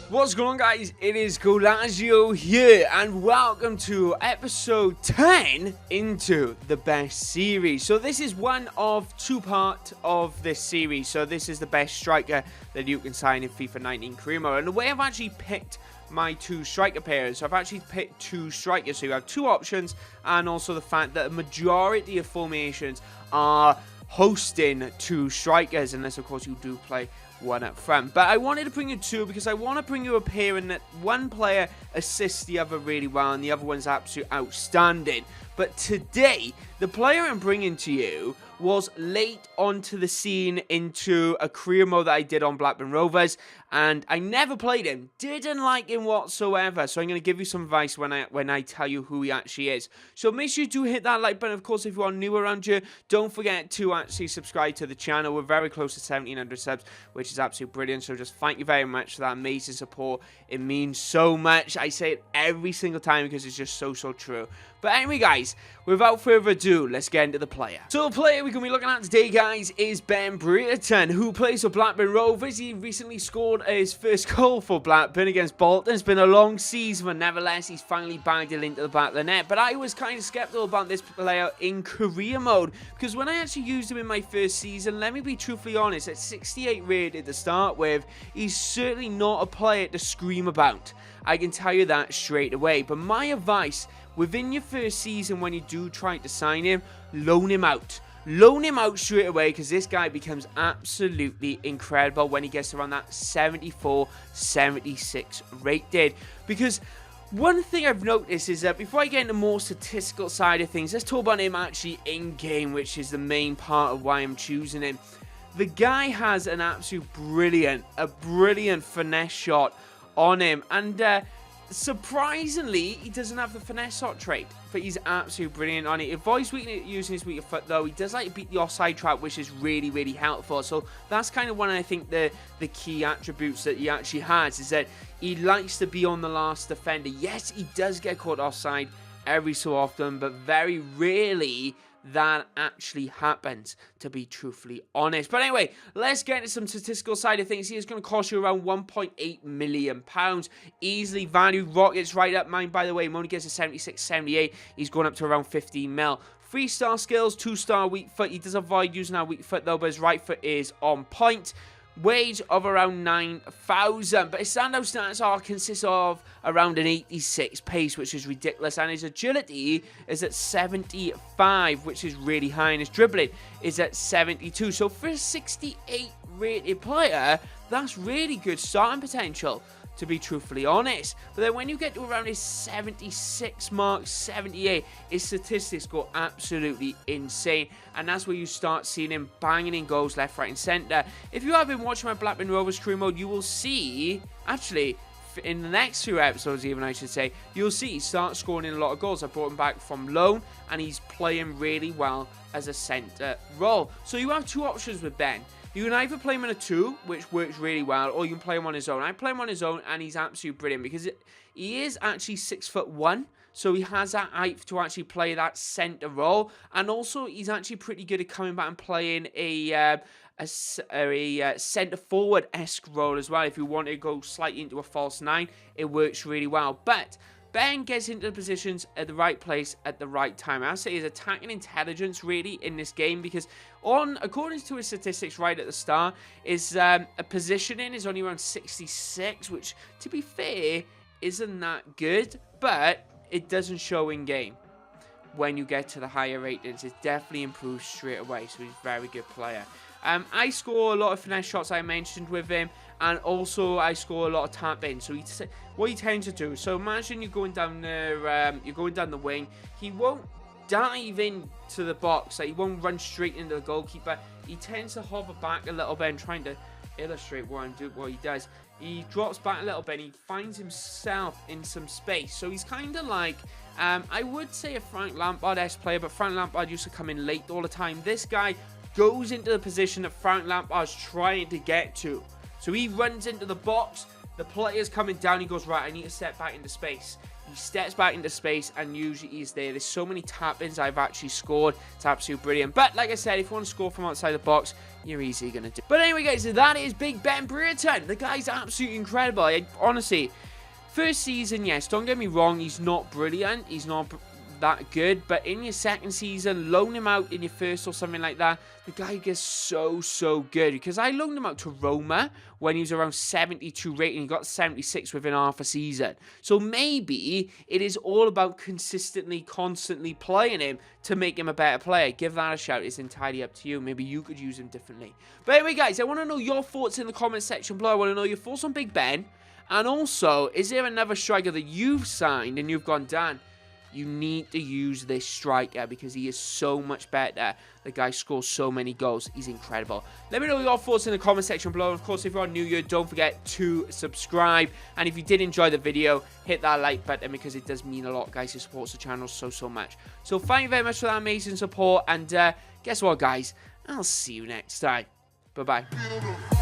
What's going on, guys? It is Goalazio here, and welcome to episode 10 into the best series. So this is one of two parts of this series. So this is the best striker that you can sign in FIFA 19 career mode. And the way I've actually picked my two striker pairs, so I've actually picked two strikers. So you have two options, and also the fact that a majority of formations are hosting two strikers, unless of course you do play one up front. But I wanted to bring you two because I want to bring you a pair in that one player assists the other really well and the other one's absolutely outstanding. But today, the player I'm bringing to you was late onto the scene into a career mode that I did on Blackburn Rovers, and I never played him, didn't like him whatsoever. So I'm going to give you some advice when I tell you who he actually is. So make sure you do hit that like button. Of course, if you are new around here, don't forget to actually subscribe to the channel. We're very close to 1700 subs, which is absolutely brilliant. So just thank you very much for that amazing support. It means so much. I say it every single time because it's just so true. But anyway, guys, without further ado, let's get into the player. So the player we're going to be looking at today, guys, is Ben Brereton, who plays for Blackburn Rovers. He recently scored his first goal for Blackburn against Bolton. It's been a long season, but nevertheless, he's finally bagged it into the back of the net. But I was kind of skeptical about this player in career mode, because when I actually used him in my first season, let me be truthfully honest, at 68 rated to start with, he's certainly not a player to scream about. I can tell you that straight away. But my advice, within your first season, when you do try to sign him, loan him out. Loan him out straight away, because this guy becomes absolutely incredible when he gets around that 74, 76 rated. Because one thing I've noticed is that before I get into the more statistical side of things, let's talk about him actually in-game, which is the main part of why I'm choosing him. The guy has an absolute brilliant finesse shot on him, and surprisingly, he doesn't have the finesse shot trait, but he's absolutely brilliant on it. If he's weak at using his weaker foot, though, he does like to beat the offside trap, which is really helpful. So that's kind of one of, I think, the key attributes that he actually has, is that he likes to be on the last defender. Yes, he does get caught offside every so often, but very rarely that actually happens, to be truthfully honest. But anyway, let's get into some statistical side of things. He is going to cost you around £1.8 million. Easily valued. Rockets right up mine, by the way. He only gets a 76, 78. He's going up to around 15 mil. 3-star skills, 2-star weak foot. He does avoid using our weak foot, though, but his right foot is on point. Wage of around 9,000, but his standout stats consist of around an 86 pace, which is ridiculous, and his agility is at 75, which is really high, and his dribbling is at 72. So for a 68 rated player, that's really good starting potential, to be truthfully honest. But then when you get to around his 76 mark, 78, his statistics go absolutely insane, and that's where you start seeing him banging in goals left, right and centre. If you have been watching my Blackburn Rovers career mode, you will see, actually, in the next few episodes even, I should say, you'll see he starts scoring in a lot of goals. I brought him back from loan, and he's playing really well as a centre role. So you have two options with Ben. You can either play him in a 2, which works really well, or you can play him on his own. I play him on his own, and he's absolutely brilliant, because he is actually 6'1", so he has that height to actually play that centre role, and also he's actually pretty good at coming back and playing a centre forward-esque role as well. If you want to go slightly into a false 9, it works really well. But Ben gets into the positions at the right place at the right time. I'll say his attacking intelligence really in this game, because according to his statistics right at the start, his positioning is only around 66, which, to be fair, isn't that good, but it doesn't show in game. When you get to the higher ratings, it definitely improves straight away, so he's a very good player. I score a lot of finesse shots, I mentioned, with him, and also I score a lot of tap-ins. So what he tends to do, so imagine you're going down the wing, he won't dive into the box, like he won't run straight into the goalkeeper. He tends to hover back a little bit, and trying to illustrate what he does. He drops back a little bit, and he finds himself in some space. So he's kind of like, I would say a Frank Lampard-esque player, but Frank Lampard used to come in late all the time. This guy goes into the position that Frank Lampard's trying to get to. So he runs into the box, the player's coming down, he goes, right, I need to step back into space. he steps back into space and usually he's there. There's so many tap-ins I've actually scored. It's absolutely brilliant. But like I said, if you want to score from outside the box, you're easily going to do. But anyway, guys, so that is Big Ben Brereton. The guy's absolutely incredible. Honestly, first season, yes, don't get me wrong, he's not brilliant. He's not that good, but in your second season, loan him out in your first or something like that, the guy gets so good. Because I loaned him out to Roma when he was around 72 rating. He got 76 within half a season. So maybe it is all about constantly playing him to make him a better player. Give that a shout. It's entirely up to you. Maybe you could use him differently. But anyway, guys, I want to know your thoughts in the comment section below. I want to know your thoughts on Big Ben. And also, is there another striker that you've signed and you've gone, Dan, you need to use this striker because he is so much better. The guy scores so many goals. He's incredible. Let me know your thoughts in the comment section below. Of course, if you're new here, don't forget to subscribe. And if you did enjoy the video, hit that like button because it does mean a lot, guys. It supports the channel so much. So thank you very much for that amazing support. And guess what, guys? I'll see you next time. Bye-bye.